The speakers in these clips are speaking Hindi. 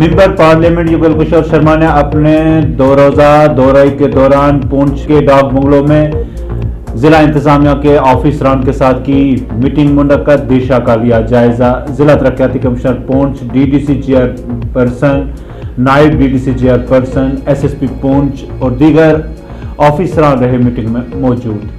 मेंबर पार्लियामेंट युगल किशोर शर्मा ने अपने 2 रोजा दौरे के दौरान पुंछ के डाक बंगलों में जिला इंतजामिया के ऑफिसरान के साथ की मीटिंग मुनक्कद। दिशा का लिया जायजा। जिला तरक्याती कमिश्नर पुंछ, डीडीसी चेयरपर्सन, नायब डीडीसी चेयरपर्सन, एसएसपी पुंछ और दीगर ऑफिसरान रहे मीटिंग में मौजूद।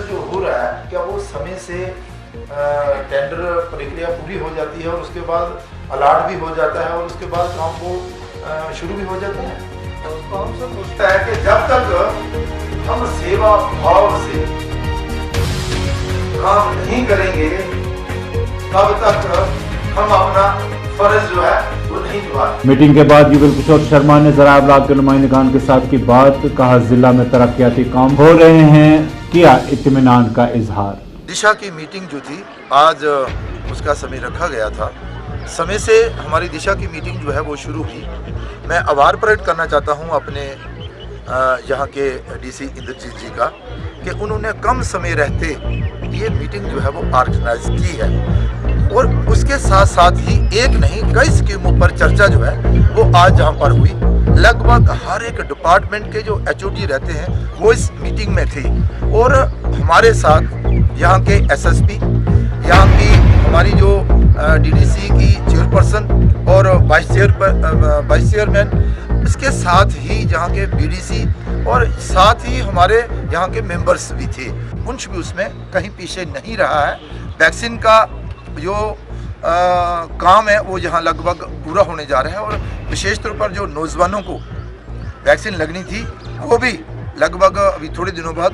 जो हो रहा है क्या वो समय से टेंडर प्रक्रिया पूरी हो जाती है और उसके बाद अलॉट भी हो जाता है और उसके बाद काम वो शुरू भी हो जाते हैं। तो उसको हम सब सोचता है कि जब तक हम सेवा भाव से काम नहीं करेंगे तब तक हम अपना फर्ज जो है वो नहीं निभा। मीटिंग के बाद युगल किशोर शर्मा ने ज़राए अबलाग के नुमाइंदगान के साथ की बात। कहा जिला में तरक्याती काम हो रहे हैं, किया इत्मीनान का इजहार। दिशा की मीटिंग जो थी आज उसका समय रखा गया था। समय से हमारी दिशा की मीटिंग जो है वो शुरू हुई। मैं आभार प्रकट करना चाहता हूँ अपने यहाँ के डीसी इंद्रजीत जी का कि उन्होंने कम समय रहते ये मीटिंग जो है वो ऑर्गेनाइज की है और उसके साथ साथ ही एक नहीं कई स्कीमों पर चर्चा जो है वो आज यहाँ पर हुई। लगभग हर एक डिपार्टमेंट के जो एचओडी रहते हैं वो इस मीटिंग में थे और हमारे साथ यहाँ के एसएसपी, यहाँ की हमारी जो डीडीसी की चेयरपर्सन और वाइस चेयरमैन, इसके साथ ही यहाँ के बीडीसी और साथ ही हमारे यहाँ के मेंबर्स भी थे। पुंछ भी उसमें कहीं पीछे नहीं रहा है। वैक्सीन का जो काम है वो यहाँ लगभग पूरा होने जा रहा है और विशेष तौर पर जो नौजवानों को वैक्सीन लगनी थी वो भी लगभग अभी थोड़े दिनों बाद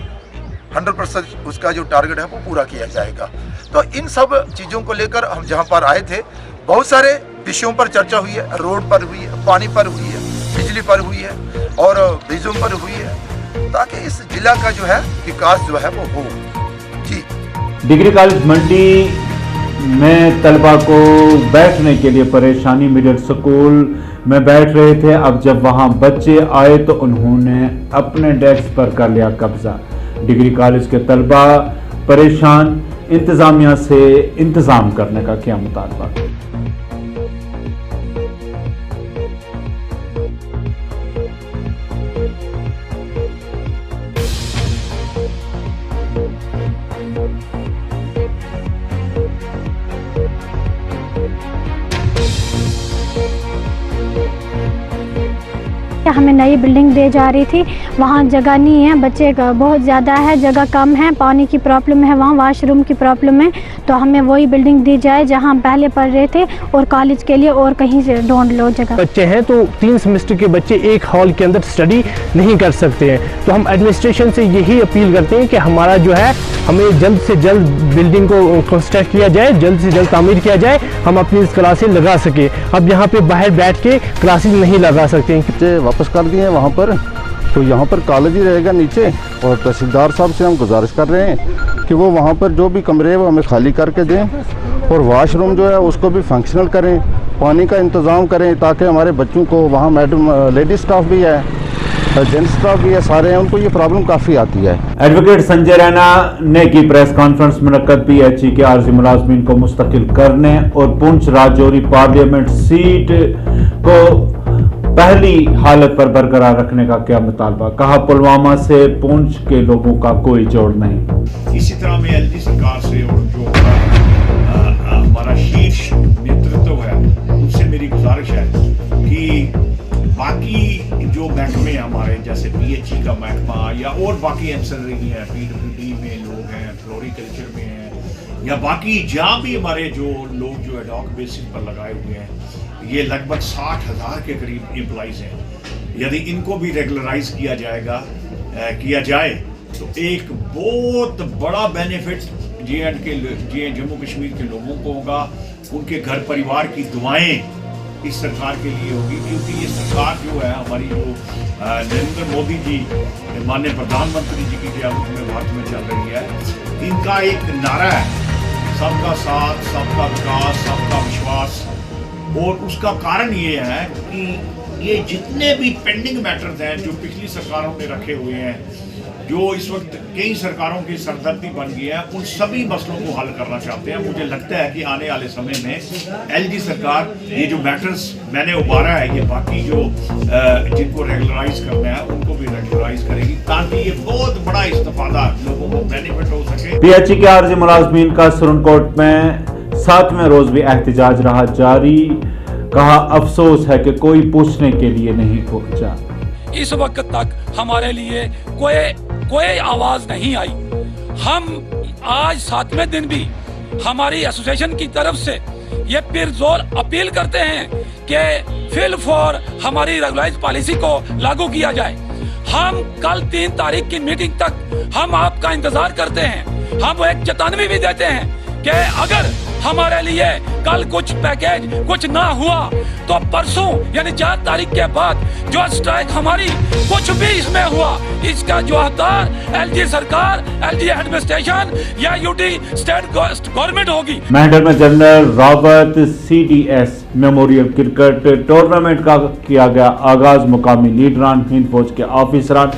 100% उसका जो टारगेट है वो पूरा किया जाएगा। तो इन सब चीज़ों को लेकर हम जहाँ पर आए थे बहुत सारे विषयों पर चर्चा हुई है। रोड पर हुई है, पानी पर हुई है, बिजली पर हुई है और ब्रिजों पर हुई है ताकि इस जिला का जो है विकास जो है वो हो। जी। डिग्री कॉलेज मंडी में तलबा को बैठने के लिए परेशानी, मिडिल स्कूल में बैठ रहे थे। अब जब वहां बच्चे आए तो उन्होंने अपने डेस्क पर कर लिया कब्जा। डिग्री कॉलेज के तलबा परेशान, इंतजामिया से इंतजाम करने का क्या मुतालबा। हमें नई बिल्डिंग दे जा रही थी, वहाँ जगह नहीं है, बच्चे का बहुत ज़्यादा है, जगह कम है, पानी की प्रॉब्लम है, वहाँ वॉशरूम की प्रॉब्लम है। तो हमें वही बिल्डिंग दी जाए जहाँ हम पहले पढ़ रहे थे और कॉलेज के लिए और कहीं से ढूंढ लो जगह। बच्चे हैं तो 3 सेमेस्टर के बच्चे एक हॉल के अंदर स्टडी नहीं कर सकते हैं। तो हम एडमिनिस्ट्रेशन से यही अपील करते हैं कि हमारा जो है हमें जल्द से जल्द बिल्डिंग को कंस्ट्रक्ट किया जाए, जल्द से जल्द तामीर किया जाए, हम अपनी क्लासें लगा सके। अब यहाँ पे बाहर बैठ के क्लासेस नहीं लगा सकते। बच्चे वापस कर दिए हैं वहाँ पर, तो यहाँ पर कॉलेज ही रहेगा नीचे। और तहसीलदार साहब से हम गुजारिश कर रहे हैं कि वो वहाँ पर जो भी कमरे हैं वो हमें खाली करके दें और वाशरूम जो है उसको भी फंक्शनल करें, पानी का इंतज़ाम करें ताकि हमारे बच्चों को वहाँ मैडम लेडी स्टाफ भी है, जेंट्स स्टाफ भी है, सारे हैं, उनको ये प्रॉब्लम काफ़ी आती है। एडवोकेट संजय रैना ने की प्रेस कॉन्फ्रेंस मुनक्कद। पीएचई के आर्जी मुलाजमीन को मुस्तकिल करने और पुंछ राजौरी पार्लियामेंट सीट को पहली हालत पर बरकरार रखने का क्या मुतालबा। कहा पुलवामा से पुंछ के लोगों का कोई जोड़ नहीं। इसी तरह में एलजी सरकार से और जो हमारा शीर्ष नेतृत्व है उनसे मेरी गुजारिश है कि बाकी जो महकमे हमारे जैसे पीएचई का महकमा या और बाकी एंसेलरी है, पीडब्ल्यूडी में लोग हैं, फ्लोरिकल्चर में हैं या बाकी जहाँ भी हमारे जो लोग जो एडॉक बेसिस पर लगाए हुए हैं, ये लगभग 60,000 के करीब एम्प्लॉइज हैं। यदि इनको भी रेगुलराइज किया जाए तो एक बहुत बड़ा बेनिफिट जम्मू कश्मीर के लोगों को होगा, उनके घर परिवार की दुआएं इस सरकार के लिए होगी, क्योंकि ये सरकार जो है हमारी जो नरेंद्र मोदी जी माननीय प्रधानमंत्री जी की क़यादत में भारत में चल रही है, इनका एक नारा है सबका साथ, सबका विकास, सबका विश्वास। और उसका कारण ये है कि ये जितने भी पेंडिंग मैटर्स हैं जो पिछली सरकारों ने रखे हुए हैं, जो इस वक्त कई सरकारों की सरदर्दी बन गई है, उन सभी मसलों को हल करना चाहते हैं। मुझे लगता है कि आने वाले समय में एलजी सरकार ये जो मैटर्स मैंने उबारा है, ये बाकी जो जिनको रेगुलराइज करना है उनको भी रेगुलराइज करेगी, ताकि ये बहुत बड़ा इस्तेफादा लोगों को बेनिफिट हो सके। पीएचई के आर्जी मुलाजमीन का सुरनकोट में 7वें रोज भी एहतजाज रहा जारी। कहा अफसोस है कि कोई पूछने के लिए नहीं पहुंचा। इस वक्त तक हमारे लिए कोई आवाज नहीं आई। हम आज 7वें दिन भी हमारी एसोसिएशन की तरफ से ये पुरजोर अपील करते हैं कि फिल फॉर हमारी रेगुलराइज पॉलिसी को लागू किया जाए। हम कल 3 तारीख की मीटिंग तक हम आपका इंतजार करते हैं। हम एक चेतावनी भी देते हैं कि अगर हमारे लिए कल कुछ पैकेज कुछ ना हुआ तो परसों यानी 4 तारीख के बाद जो स्ट्राइक हमारी कुछ भी इसमें हुआ, इसका जो हकदार एलजी सरकार, एलजी एडमिनिस्ट्रेशन या यूटी स्टेट गवर्नमेंट होगी। मेंढर में general Rawat CDS memorial cricket tournament का किया गया आगाज। मुकामी लीडरान, हिंद फौज के ऑफिसरान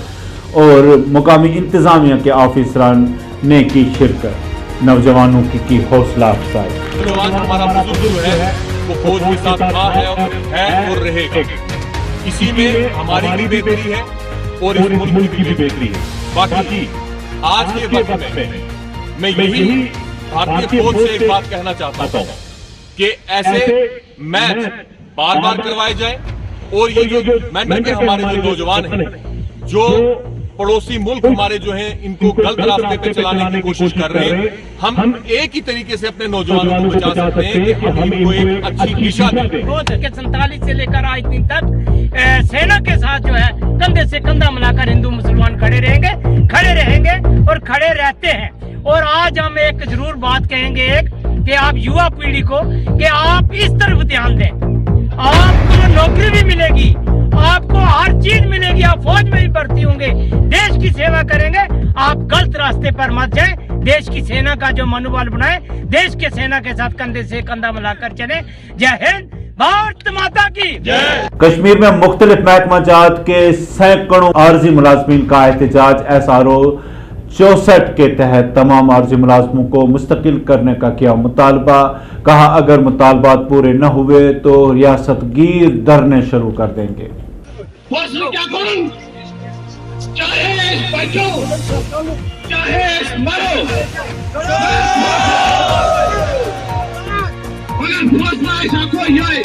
और मुकामी इंतजामिया के ऑफिसरान ने की शिरकत। नौजवानों की हौसला अफजाई। आज हमारा बुजुर्ग जो है वो फौज के साथ था है और रहेगा। इसी में हमारी भी बेहतरी है और इस मुल्क की भी बेहतरी है। बाकी आज के वक्त में मैं यही भारतीय फौज से एक बात कहना चाहता हूँ कि ऐसे मैच बार बार करवाए जाए और ये जो मैंने के हमारे जो नौजवान हैं जो पड़ोसी मुल्क हमारे जो हैं इनको गलत रास्ते पे चलाने की कोशिश कर रहे हैं, हम एक ही तरीके से अपने नौजवानों को बचा सकते हैं कि हम इनको एक अच्छी दिशा दें। 47 से लेकर आज दिन तक सेना के साथ जो है कंधे से कंधा मिलाकर हिंदू मुसलमान खड़े रहेंगे और खड़े रहते हैं। और आज हम एक जरूर बात कहेंगे कि आप युवा पीढ़ी को कि आप इस तरफ ध्यान दें, आपको नौकरी भी मिलेगी, आपको हर चीज मिलेगी, आप फौज में भी भर्ती होंगे, देश की सेवा करेंगे। आप गलत रास्ते पर मत जाएं, देश की सेना का जो मनोबल बनाए, देश के सेना के साथ कंधे से कंधा मिलाकर चले। जय हिंद, भारत माता की जय। कश्मीर में मुख्तलिफ महकमा जात के सैकड़ों आर्जी मुलाजमीन का एहतजाज। SRO 64 के तहत तमाम आर्जी मुलाजमों को मुस्तकिल करने का किया मुतालबा। कहा अगर मुतालबात पूरे न हुए तो रियासत गिर धरने शुरू कर देंगे। क्या करूं? चाहे बचो चाहे मरो, मगर फौज में ऐसा कोई है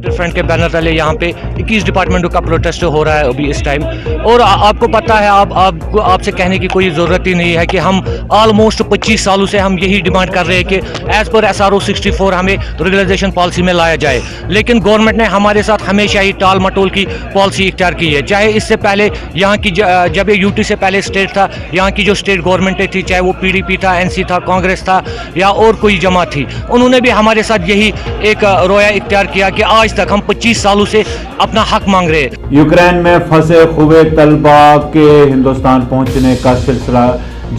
फ्रंट के बैनर तले यहाँ पे 21 डिपार्टमेंटों का प्रोटेस्ट हो रहा है अभी इस टाइम। और आपको पता है, आपसे कहने की कोई ज़रूरत ही नहीं है कि हम ऑलमोस्ट 25 सालों से हम यही डिमांड कर रहे हैं कि एज़ पर SRO 64 हमें रेगुलराइजेशन पॉलिसी में लाया जाए। लेकिन गवर्नमेंट ने हमारे साथ हमेशा ही टाल मटोल की पॉलिसी इख्तियार की है। चाहे इससे पहले यहाँ की जब ये UT से पहले स्टेट था, यहाँ की जो स्टेट गवर्नमेंटें थी, चाहे वो PDP था, NC था, कांग्रेस था या और कोई जमात थी, उन्होंने भी हमारे साथ यही एक रोया इख्तियार किया कि आज तक हम 25 सालों से अपना हक मांग रहे हैं। यूक्रेन में फंसे हुए तलबा के हिंदुस्तान पहुंचने का सिलसिला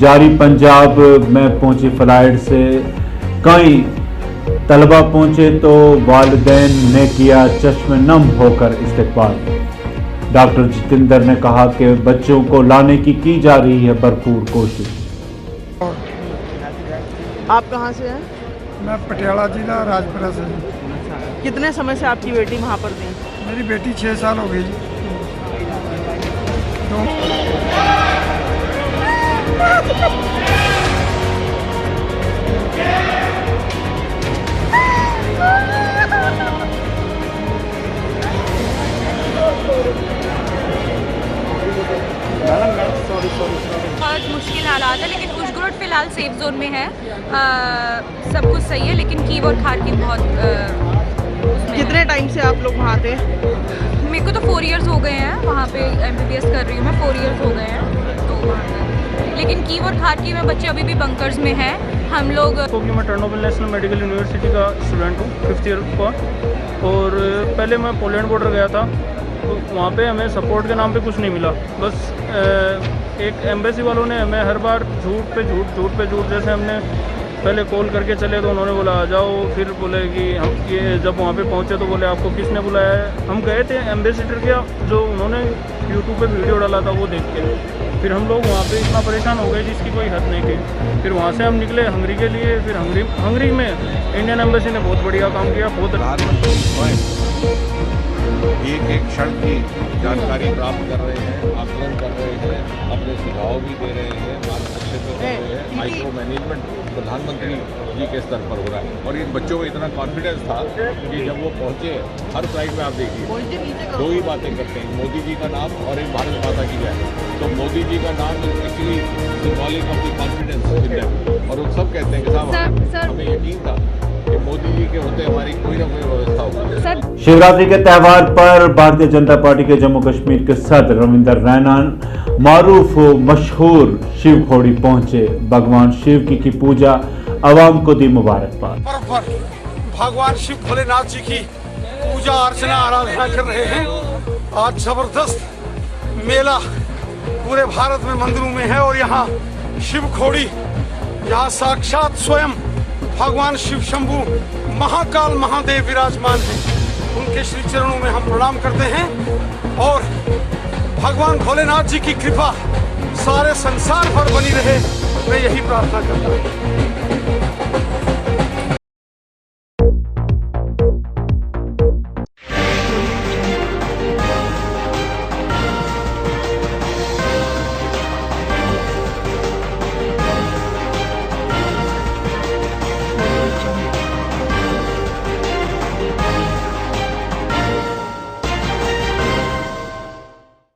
जारी। पंजाब में पहुंची फ्लाइट से कई तलबा पहुंचे तो वालिदैन ने किया चश्मे नम होकर इस्तकबाल। डॉक्टर जितेंद्र ने कहा कि बच्चों को लाने की जा रही है भरपूर कोशिश। आप कहाँ से हैं? मैं पटियाला जिला राजपुरा से। कितने समय से आपकी बेटी वहाँ पर थी? मेरी बेटी 6 साल हो गई। बहुत मुश्किल हालात है, लेकिन उजगुरट फिलहाल सेफ जोन में है। सब कुछ सही है, लेकिन कीव और खार की बहुत कितने टाइम से आप लोग वहाँ थे? मेरे को तो 4 इयर्स हो गए हैं वहाँ पे MBBS कर रही हूँ मैं, 4 इयर्स हो गए हैं। तो लेकिन कीव और खारकी में बच्चे अभी भी बंकर्स में हैं। हम लोग क्योंकि मैं टर्नोबिल नेशनल मेडिकल यूनिवर्सिटी का स्टूडेंट हूँ 5th ईयर का, और पहले मैं पोलैंड बॉर्डर गया था, तो वहाँ पे हमें सपोर्ट के नाम पे कुछ नहीं मिला। बस एक एम्बेसी वालों ने हमें हर बार झूठ पे झूठ, जैसे हमने पहले कॉल करके चले तो उन्होंने बोला आ जाओ, फिर बोले कि हम ये जब वहाँ पे पहुँचे तो बोले आपको किसने बुलाया है। हम गए थे एम्बेसडर के, जो उन्होंने यूट्यूब पे वीडियो डाला था वो देख के, फिर हम लोग वहाँ पे इतना परेशान हो गए जिसकी कोई हद नहीं थी। फिर वहाँ से हम निकले हंगरी के लिए, फिर हंगरी में इंडियन एम्बेसी ने बहुत बढ़िया काम किया। बहुत एक क्षण की जानकारी प्राप्त कर रहे हैं, आकलन कर रहे हैं, अपने सुझाव भी दे रहे हैं, मार्गदर्शन कर रहे हैं। माइक्रो मैनेजमेंट प्रधानमंत्री जी के स्तर पर हो रहा है, और इन बच्चों को इतना कॉन्फिडेंस था कि जब वो पहुंचे, हर फ्लाइट में आप देखिए 2 ही बातें करते हैं, मोदी जी का नाम और एक भारत माता की जय। तो मोदी जी का नाम actually symbolic of the confidence with them, और वो सब कहते हैं कि साहब हमें यकीन था कि मोदी जी के होते हमारी कोई ना कोई व्यवस्था होगी। शिवरात्रि के त्यौहार पर भारतीय जनता पार्टी के जम्मू कश्मीर के सदर रविंदर रैना मारूफ मशहूर शिव खोड़ी पहुंचे। भगवान शिव की पूजा आवाम को दी मुबारकबाद। पर्व पर भगवान शिव भोलेनाथ जी की पूजा अर्चना आराधना कर रहे हैं। आज जबरदस्त मेला पूरे भारत में मंदिरों में है, और यहाँ शिव खोड़ी, यहाँ साक्षात स्वयं भगवान शिव शंभू महाकाल महादेव विराजमान हैं। उनके श्री चरणों में हम प्रणाम करते हैं, और भगवान भोलेनाथ जी की कृपा सारे संसार पर बनी रहे, मैं यही प्रार्थना करता हूँ।